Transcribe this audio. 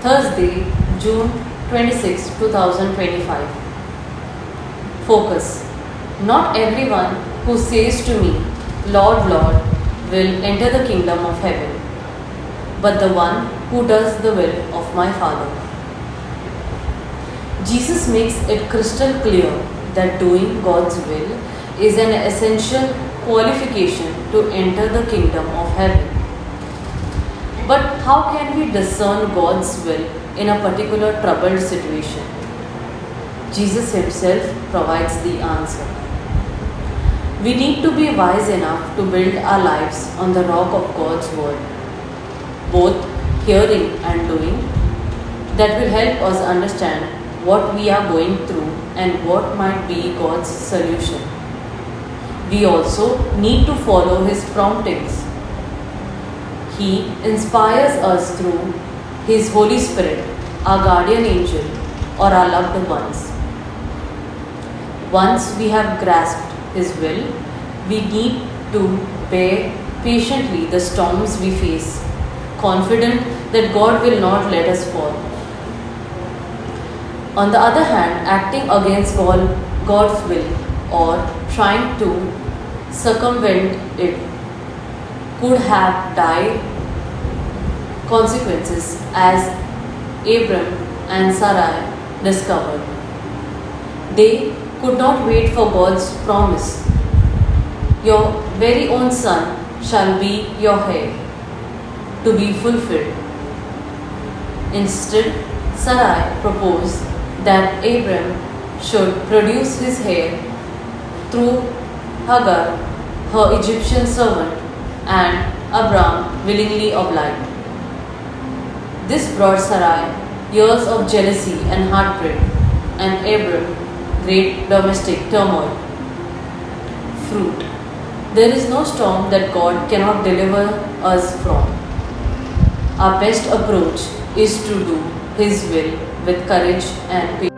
Thursday, June 26, 2025. Focus. Not everyone who says to me, Lord, Lord, will enter the kingdom of heaven, but the one who does the will of my Father. Jesus makes it crystal clear that doing God's will is an essential qualification to enter the kingdom of heaven. But how can we discern God's will in a particular troubled situation? Jesus himself provides the answer. We need to be wise enough to build our lives on the rock of God's word, both hearing and doing, that will help us understand what we are going through and what might be God's solution. We also need to follow his promptings. He inspires us through his Holy Spirit, our guardian angel, or our loved ones. Once we have grasped his will, we need to bear patiently the storms we face, confident that God will not let us fall. On the other hand, acting against God's will or trying to circumvent it could have dire consequences, as Abram and Sarai discovered. They could not wait for God's promise. Your very own son shall be your heir, to be fulfilled. Instead, Sarai proposed that Abram should produce his heir through Hagar, her Egyptian servant, and Abram willingly obliged. This brought Sarai years of jealousy and heartbreak, and Abram great domestic turmoil. Fruit. There is no storm that God cannot deliver us from. Our best approach is to do his will with courage and patience.